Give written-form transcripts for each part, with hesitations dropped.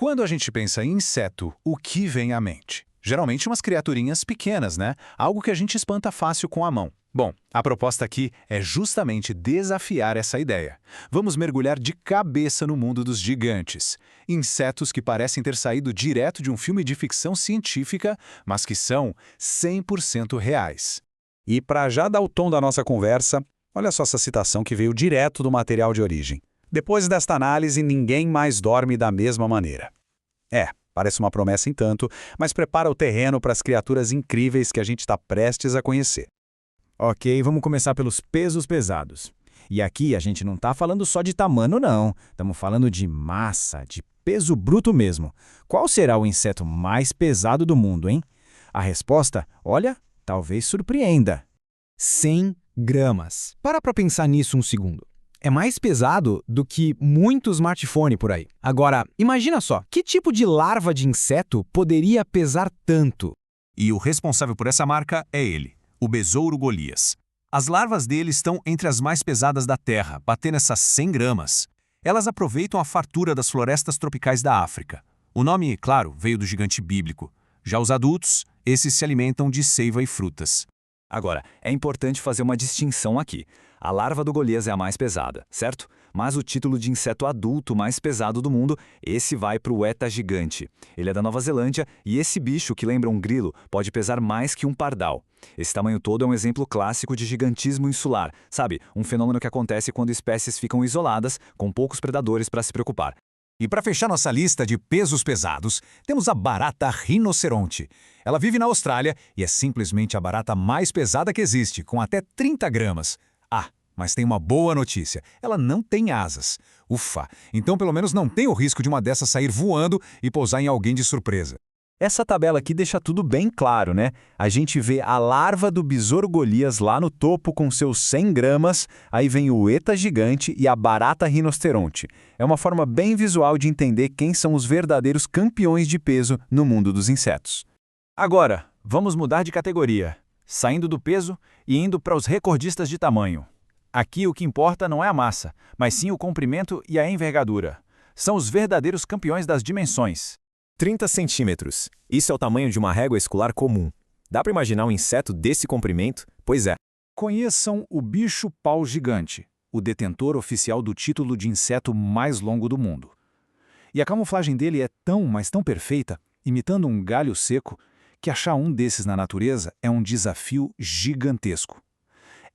Quando a gente pensa em inseto, o que vem à mente? Geralmente umas criaturinhas pequenas, né? Algo que a gente espanta fácil com a mão. Bom, a proposta aqui é justamente desafiar essa ideia. Vamos mergulhar de cabeça no mundo dos gigantes. Insetos que parecem ter saído direto de um filme de ficção científica, mas que são 100% reais. E para já dar o tom da nossa conversa, olha só essa citação que veio direto do material de origem. Depois desta análise, ninguém mais dorme da mesma maneira. Parece uma promessa em tanto, mas prepara o terreno para as criaturas incríveis que a gente está prestes a conhecer. Ok, vamos começar pelos pesos pesados. E aqui a gente não está falando só de tamanho, não. Estamos falando de massa, de peso bruto mesmo. Qual será o inseto mais pesado do mundo, hein? A resposta, olha, talvez surpreenda. 100 gramas. Para pensar nisso um segundo. É mais pesado do que muito smartphone por aí. Agora, imagina só, que tipo de larva de inseto poderia pesar tanto? E o responsável por essa marca é ele, o besouro Golias. As larvas dele estão entre as mais pesadas da Terra, batendo essas 100 gramas. Elas aproveitam a fartura das florestas tropicais da África. O nome, claro, veio do gigante bíblico. Já os adultos, esses se alimentam de seiva e frutas. Agora, é importante fazer uma distinção aqui. A larva do Golias é a mais pesada, certo? Mas o título de inseto adulto mais pesado do mundo, esse vai para o Eta gigante. Ele é da Nova Zelândia e esse bicho, que lembra um grilo, pode pesar mais que um pardal. Esse tamanho todo é um exemplo clássico de gigantismo insular, sabe? Um fenômeno que acontece quando espécies ficam isoladas, com poucos predadores para se preocupar. E para fechar nossa lista de pesos pesados, temos a barata rinoceronte. Ela vive na Austrália e é simplesmente a barata mais pesada que existe, com até 30 gramas. Mas tem uma boa notícia, ela não tem asas. Ufa, então pelo menos não tem o risco de uma dessas sair voando e pousar em alguém de surpresa. Essa tabela aqui deixa tudo bem claro, né? A gente vê a larva do besouro Golias lá no topo com seus 100 gramas, aí vem o Eta gigante e a barata rinoceronte. É uma forma bem visual de entender quem são os verdadeiros campeões de peso no mundo dos insetos. Agora, vamos mudar de categoria, saindo do peso e indo para os recordistas de tamanho. Aqui o que importa não é a massa, mas sim o comprimento e a envergadura. São os verdadeiros campeões das dimensões. 30 centímetros. Isso é o tamanho de uma régua escolar comum. Dá para imaginar um inseto desse comprimento? Pois é. Conheçam o bicho-pau gigante, o detentor oficial do título de inseto mais longo do mundo. E a camuflagem dele é tão, mas tão perfeita, imitando um galho seco, que achar um desses na natureza é um desafio gigantesco.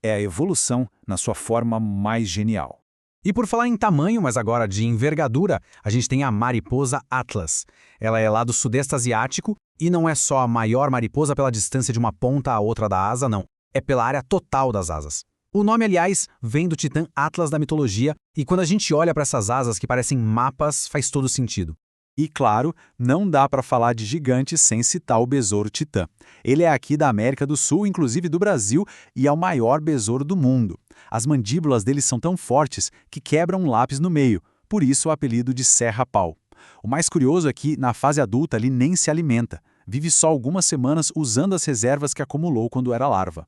É a evolução na sua forma mais genial. E por falar em tamanho, mas agora de envergadura, a gente tem a mariposa Atlas. Ela é lá do Sudeste Asiático e não é só a maior mariposa pela distância de uma ponta à outra da asa, não. É pela área total das asas. O nome, aliás, vem do titã Atlas da mitologia e quando a gente olha para essas asas que parecem mapas, faz todo sentido. E claro, não dá para falar de gigante sem citar o besouro titã. Ele é aqui da América do Sul, inclusive do Brasil, e é o maior besouro do mundo. As mandíbulas dele são tão fortes que quebram um lápis no meio, por isso o apelido de serra-pau. O mais curioso é que, na fase adulta, ele nem se alimenta. Vive só algumas semanas usando as reservas que acumulou quando era larva.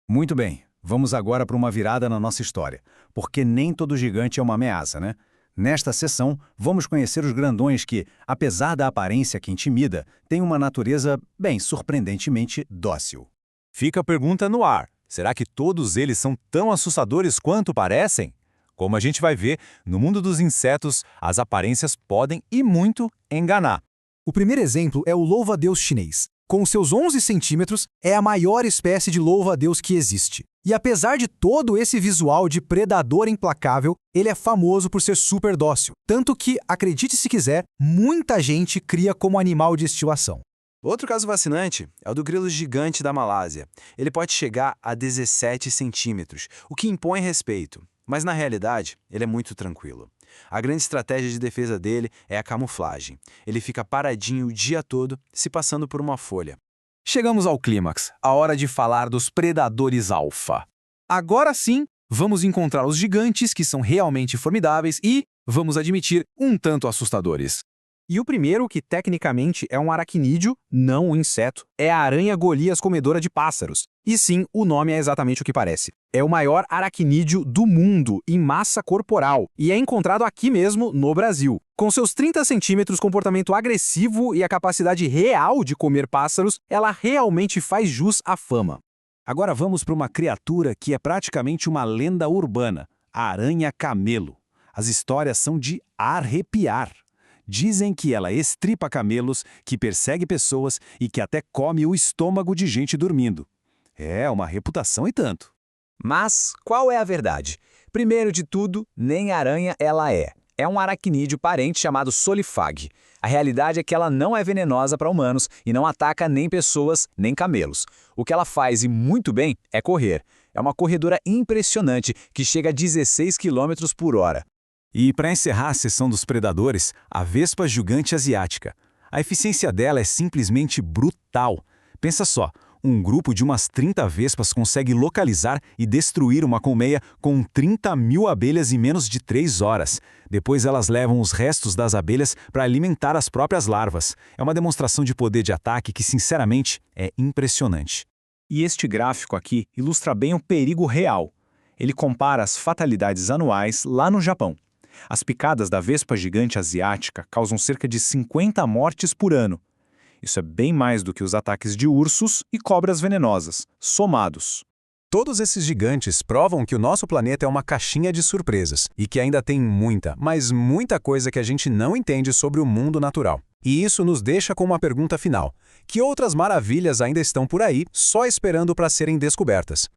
Muito bem, vamos agora para uma virada na nossa história, porque nem todo gigante é uma ameaça, né? Nesta sessão, vamos conhecer os grandões que, apesar da aparência que intimida, têm uma natureza, bem, surpreendentemente dócil. Fica a pergunta no ar. Será que todos eles são tão assustadores quanto parecem? Como a gente vai ver, no mundo dos insetos, as aparências podem e muito enganar. O primeiro exemplo é o louva-a-Deus chinês. Com seus 11 centímetros, é a maior espécie de louva-a-Deus que existe. E apesar de todo esse visual de predador implacável, ele é famoso por ser super dócil. Tanto que, acredite se quiser, muita gente cria como animal de estimação. Outro caso fascinante é o do grilo gigante da Malásia. Ele pode chegar a 17 centímetros, o que impõe respeito. Mas na realidade, ele é muito tranquilo. A grande estratégia de defesa dele é a camuflagem. Ele fica paradinho o dia todo, se passando por uma folha. Chegamos ao clímax, a hora de falar dos predadores alfa. Agora sim, vamos encontrar os gigantes que são realmente formidáveis e, vamos admitir, um tanto assustadores. E o primeiro, que tecnicamente é um aracnídeo, não um inseto, é a aranha Golias comedora de pássaros. E sim, o nome é exatamente o que parece. É o maior aracnídeo do mundo em massa corporal e é encontrado aqui mesmo no Brasil. Com seus 30 centímetros, comportamento agressivo e a capacidade real de comer pássaros, ela realmente faz jus à fama. Agora vamos para uma criatura que é praticamente uma lenda urbana, a aranha-camelo. As histórias são de arrepiar. Dizem que ela estripa camelos, que persegue pessoas e que até come o estômago de gente dormindo. É uma reputação e tanto. Mas qual é a verdade? Primeiro de tudo, nem aranha ela é. É um aracnídeo parente chamado Solifag. A realidade é que ela não é venenosa para humanos e não ataca nem pessoas, nem camelos. O que ela faz, e muito bem, é correr. É uma corredora impressionante que chega a 16 km por hora. E para encerrar a sessão dos predadores, a vespa gigante asiática. A eficiência dela é simplesmente brutal. Pensa só, um grupo de umas 30 vespas consegue localizar e destruir uma colmeia com 30 mil abelhas em menos de 3 horas. Depois elas levam os restos das abelhas para alimentar as próprias larvas. É uma demonstração de poder de ataque que, sinceramente, é impressionante. E este gráfico aqui ilustra bem o perigo real. Ele compara as fatalidades anuais lá no Japão. As picadas da vespa gigante asiática causam cerca de 50 mortes por ano. Isso é bem mais do que os ataques de ursos e cobras venenosas, somados. Todos esses gigantes provam que o nosso planeta é uma caixinha de surpresas e que ainda tem muita, mas muita coisa que a gente não entende sobre o mundo natural. E isso nos deixa com uma pergunta final. Que outras maravilhas ainda estão por aí, só esperando para serem descobertas?